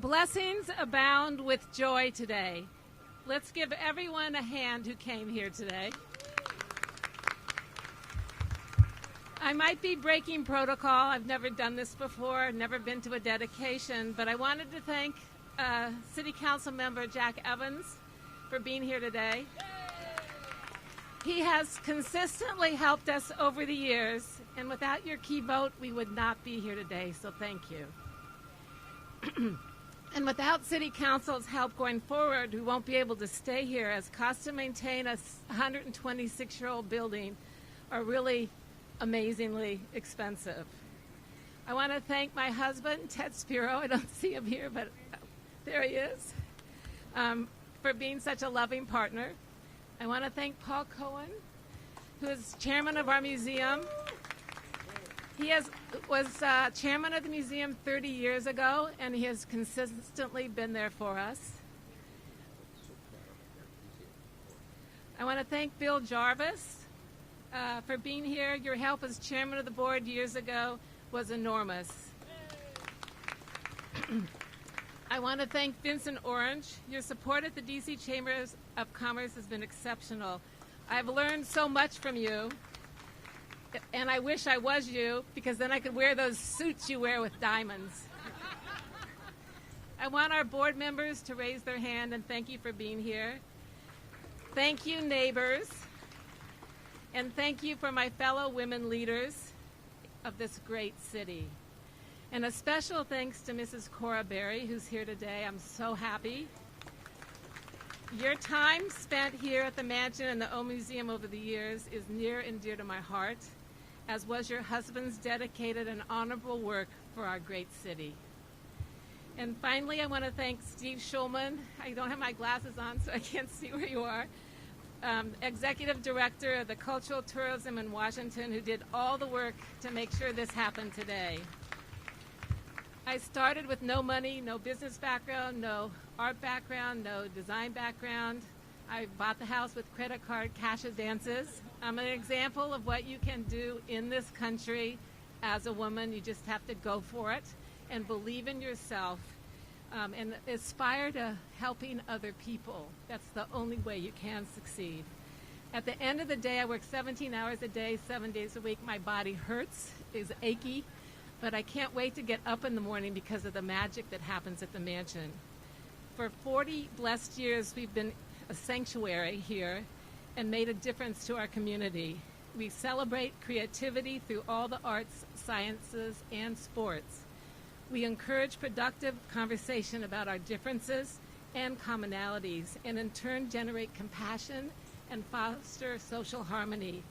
Blessings abound with joy today. Let's give everyone a hand who came here today. I might be breaking protocol. I've never done this before, never been to a dedication, but I wanted to thank City Council member Jack Evans for being here today. He has consistently helped us over the years, and without your key vote, we would not be here today, so thank you. And without City Council's help going forward, we won't be able to stay here, as costs to maintain a 126-year-old building are really amazingly expensive. I want to thank my husband, Ted Spiro. I don't see him here, but there he is, for being such a loving partner. I want to thank Paul Cohen, who is chairman of our museum. He was chairman of the museum 30 years ago, and he has consistently been there for us. I want to thank Bill Jarvis for being here. Your help as chairman of the board years ago was enormous. I want to thank Vincent Orange. Your support at the D.C. Chambers of Commerce has been exceptional. I've learned so much from you, and I wish I was you, because then I could wear those suits you wear with diamonds. I want our board members to raise their hand and thank you for being here. Thank you, neighbors. And thank you for my fellow women leaders of this great city. And a special thanks to Mrs. Cora Berry, who's here today. I'm so happy. Your time spent here at the mansion and the O Museum over the years is near and dear to my heart, as was your husband's dedicated and honorable work for our great city. And finally, I want to thank Steve Schulman. I don't have my glasses on, so I can't see where you are. Executive Director of the Cultural Tourism in Washington, who did all the work to make sure this happened today. I started with no money, no business background, no art background, no design background. I bought the house with credit card cash advances. I'm an example of what you can do in this country as a woman. You just have to go for it and believe in yourself, and aspire to helping other people. That's the only way you can succeed. At the end of the day, I work 17 hours a day, 7 days a week. My body hurts, is achy, but I can't wait to get up in the morning because of the magic that happens at the mansion. For 40 blessed years, we've been a sanctuary here and made a difference to our community. We celebrate creativity through all the arts, sciences, and sports. We encourage productive conversation about our differences and commonalities, and in turn generate compassion and foster social harmony.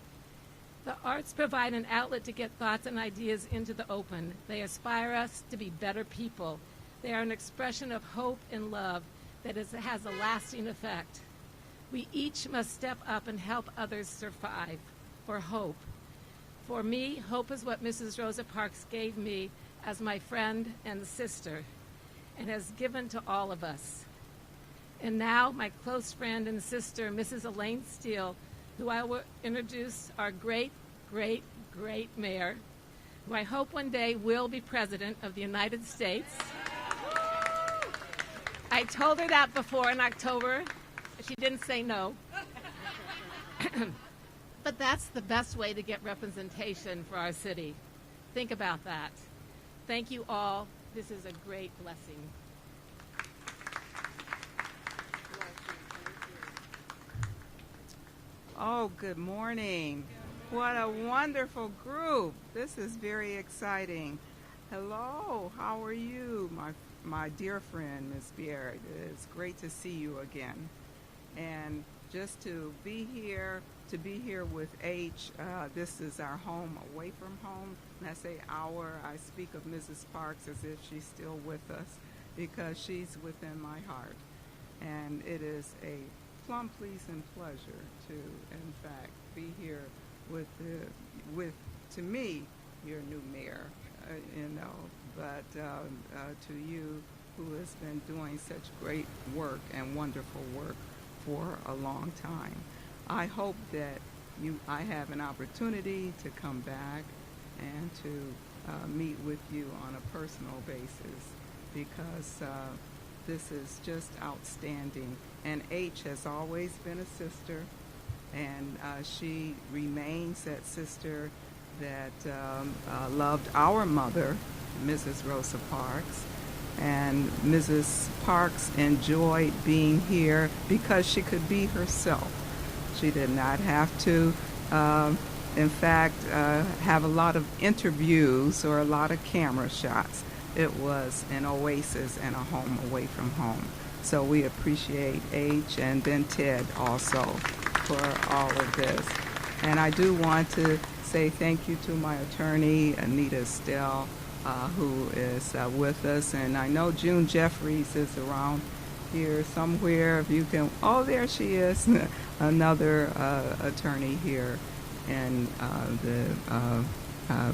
The arts provide an outlet to get thoughts and ideas into the open. They inspire us to be better people. They are an expression of hope and love that has a lasting effect. We each must step up and help others survive for hope. For me, hope is what Mrs. Rosa Parks gave me as my friend and sister, and has given to all of us. And now my close friend and sister, Mrs. Elaine Steele, who I will introduce, our great, great, great mayor, who I hope one day will be president of the United States. I told her that before in October. She didn't say no. But that's the best way to get representation for our city. Think about that. Thank you all. This is a great blessing. Oh, good morning. What a wonderful group. This is very exciting. Hello, how are you, my dear friend, Ms. Bier? It's great to see you again. And just to be here with H, this is our home away from home. And I say our, I speak of Mrs. Parks as if she's still with us, because she's within my heart. And it is a plum pleasing pleasure to, in fact, be here with to me, your new mayor, but to you, who has been doing such great work and wonderful work for a long time. I hope that I have an opportunity to come back and to meet with you on a personal basis. because this is just outstanding. And H has always been a sister, and she remains that sister that loved our mother, Mrs. Rosa Parks. And Mrs. Parks enjoyed being here because she could be herself. She did not have to, in fact, have a lot of interviews or a lot of camera shots. It was an oasis and a home away from home. So we appreciate H and then Ted also for all of this. And I do want to say thank you to my attorney, Anita Stell, who is with us. And I know June Jeffries is around here somewhere. If you can, oh, there she is, another attorney here in the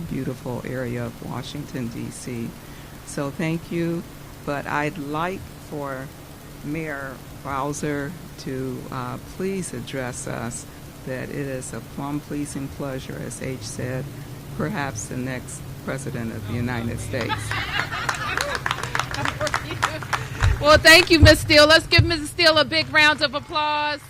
beautiful area of Washington, D.C. So thank you. But I'd like for Mayor Bowser to please address us, that it is a plum-pleasing pleasure, as H said, perhaps the next President of the United States. Well, thank you, Ms. Steele. Let's give Mrs. Steele a big round of applause.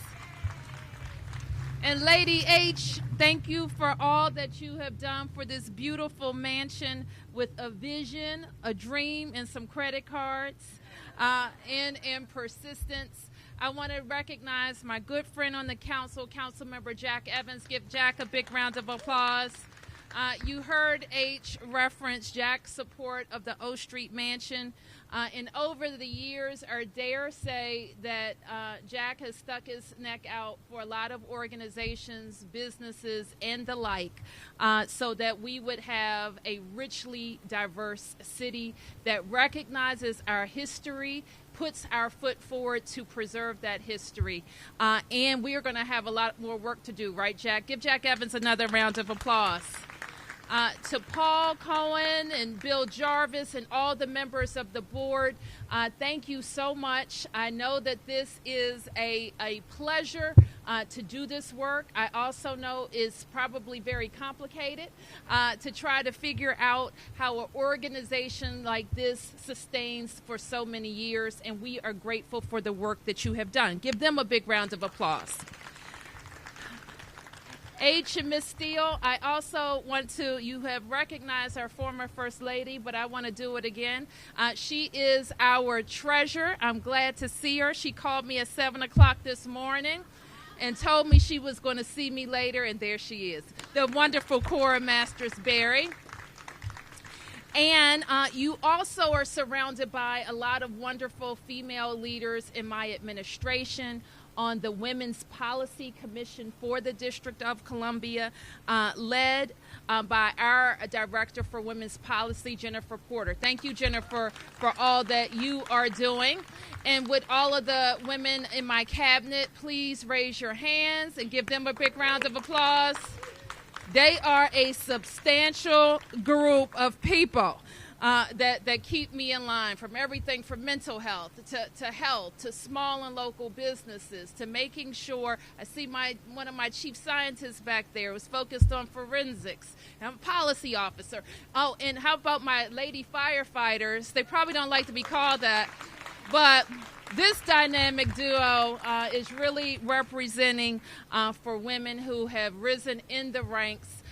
And Lady H, thank you for all that you have done for this beautiful mansion with a vision, a dream, and some credit cards, and persistence. I want to recognize my good friend on the council, Councilmember Jack Evans. Give Jack a big round of applause. You heard H reference Jack's support of the O Street Mansion. And over the years, I dare say that Jack has stuck his neck out for a lot of organizations, businesses, and the like, so that we would have a richly diverse city that recognizes our history, puts our foot forward to preserve that history. And we are going to have a lot more work to do, right, Jack? Give Jack Evans another round of applause. To Paul Cohen and Bill Jarvis and all the members of the board, thank you so much. I know that this is a pleasure to do this work. I also know it's probably very complicated to try to figure out how an organization like this sustains for so many years, and we are grateful for the work that you have done. Give them a big round of applause. H and Ms. Steele, I also want to, you have recognized our former First Lady, but I want to do it again. She is our treasure. I'm glad to see her. She called me at 7 o'clock this morning and told me she was going to see me later, and there she is, the wonderful Cora Masters-Berry. And you also are surrounded by a lot of wonderful female leaders in my administration, on the Women's Policy Commission for the District of Columbia, led by our Director for Women's Policy, Jennifer Porter. Thank you, Jennifer, for all that you are doing. And with all of the women in my cabinet, please raise your hands and give them a big round of applause. They are a substantial group of people that keep me in line, from everything from mental health to health to small and local businesses to making sure. I see one of my chief scientists back there was focused on forensics. I'm a policy officer. Oh, and how about my lady firefighters? They probably don't like to be called that, but this dynamic duo is really representing for women who have risen in the ranks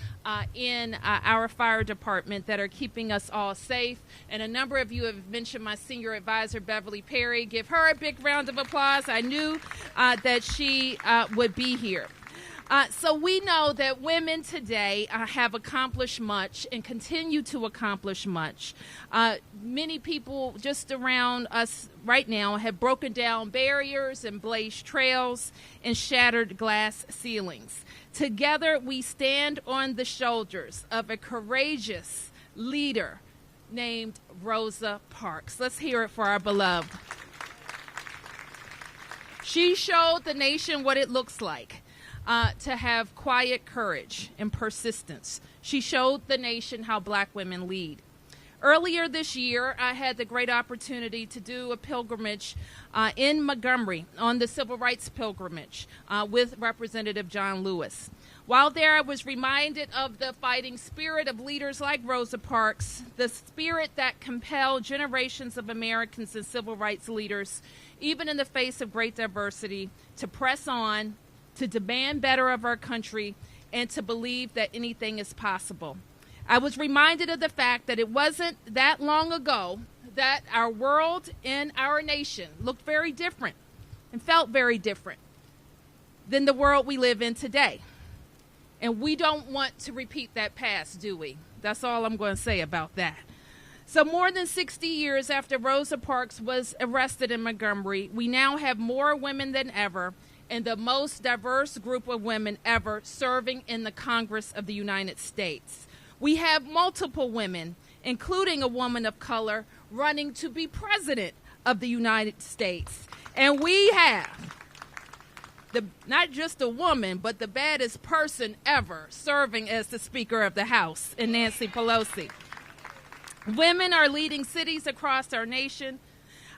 in our fire department that are keeping us all safe. And a number of you have mentioned my senior advisor, Beverly Perry. Give her a big round of applause. I knew that she would be here. So we know that women today have accomplished much and continue to accomplish much. Many people just around us right now have broken down barriers and blazed trails and shattered glass ceilings. Together, we stand on the shoulders of a courageous leader named Rosa Parks. Let's hear it for our beloved. She showed the nation what it looks like to have quiet courage and persistence. She showed the nation how black women lead. Earlier this year, I had the great opportunity to do a pilgrimage in Montgomery on the Civil Rights Pilgrimage with Representative John Lewis. While there, I was reminded of the fighting spirit of leaders like Rosa Parks, the spirit that compelled generations of Americans and civil rights leaders, even in the face of great diversity, to press on, to demand better of our country, and to believe that anything is possible. I was reminded of the fact that it wasn't that long ago that our world and our nation looked very different and felt very different than the world we live in today. And we don't want to repeat that past, do we? That's all I'm going to say about that. So more than 60 years after Rosa Parks was arrested in Montgomery, we now have more women than ever and the most diverse group of women ever serving in the Congress of the United States. We have multiple women, including a woman of color, running to be president of the United States. And we have not just a woman, but the baddest person ever serving as the Speaker of the House, in Nancy Pelosi. Women are leading cities across our nation.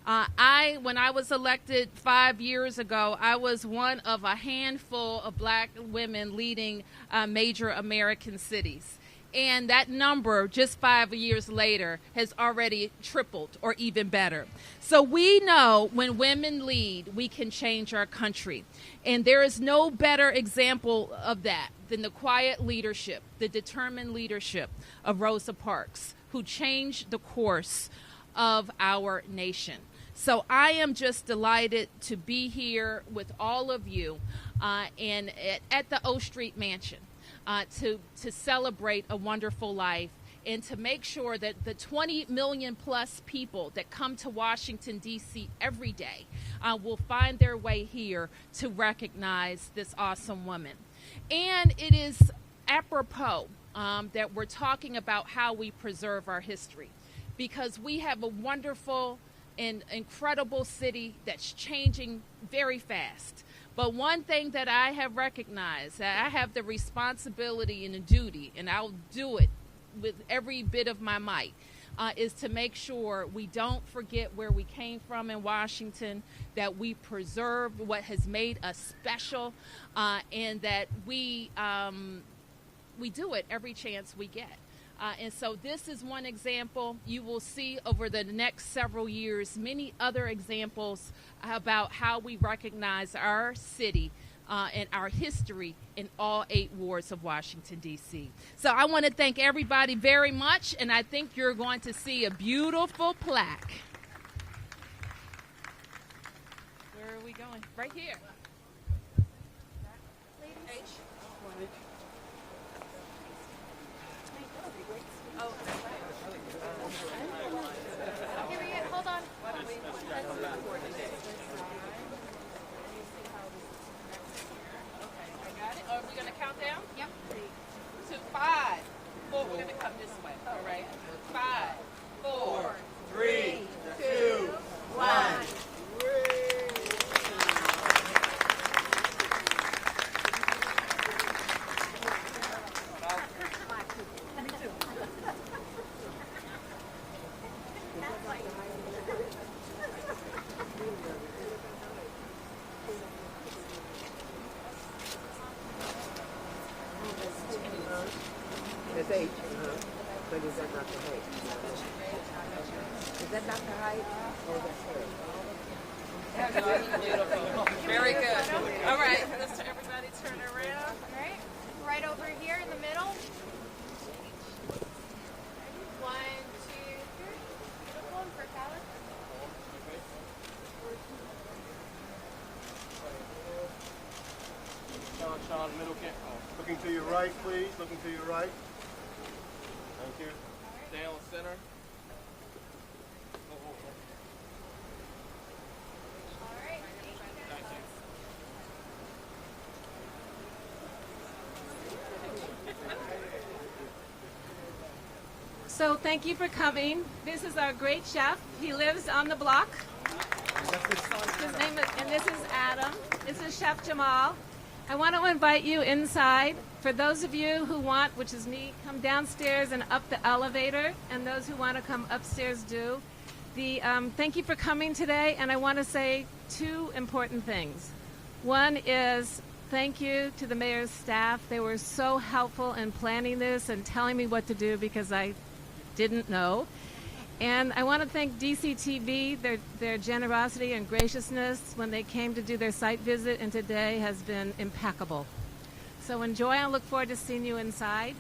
When I was elected 5 years ago, I was one of a handful of black women leading major American cities. And that number, just 5 years later, has already tripled or even better. So we know when women lead, we can change our country. And there is no better example of that than the quiet leadership, the determined leadership of Rosa Parks, who changed the course of our nation. So I am just delighted to be here with all of you and at the O Street Mansion. To celebrate a wonderful life and to make sure that the 20 million plus people that come to Washington, D.C. every day will find their way here to recognize this awesome woman. And it is apropos that we're talking about how we preserve our history, because we have a wonderful and incredible city that's changing very fast. But one thing that I have recognized, that I have the responsibility and the duty, and I'll do it with every bit of my might, is to make sure we don't forget where we came from in Washington, that we preserve what has made us special, and that we do it every chance we get. And so this is one example. You will see over the next several years many other examples about how we recognize our city and our history in all 8 wards of Washington, D.C. So I want to thank everybody very much, and I think you're going to see a beautiful plaque. Where are we going? Right here. H. Oh, here we go. Hold on. Are we going to count down? Yep. To 5, 4. We're going to come this way. All right. 5, 4, 3, 2, 1. That's H. But is that not the height? Is that not the height? Or that's her? beautiful. Very good. All right. Let's everybody turn around. All right. Right over here in the middle. 1, 2, 3. Beautiful. And for Tyler. Sean, middle camp. Looking to your right, please. Looking to your right. Thank you. Down center. All right. So thank you for coming. This is our great chef. He lives on the block. His name is, and this is Adam. This is Chef Jamal. I want to invite you inside for For those of you who want, which is me, come downstairs and up the elevator, and those who want to come upstairs do. Thank you for coming today, and I want to say two important things. One is thank you to the mayor's staff. They were so helpful in planning this and telling me what to do because I didn't know. And I want to thank DCTV. Their generosity and graciousness when they came to do their site visit and today has been impeccable. So enjoy. I look forward to seeing you inside.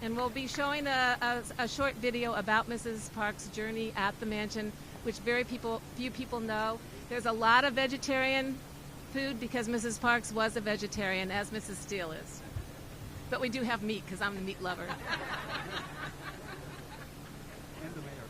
And we'll be showing a short video about Mrs. Park's journey at the mansion, which few people know. There's a lot of vegetarian food because Mrs. Parks was a vegetarian, as Mrs. Steele is. But we do have meat because I'm the meat lover. And the mayor.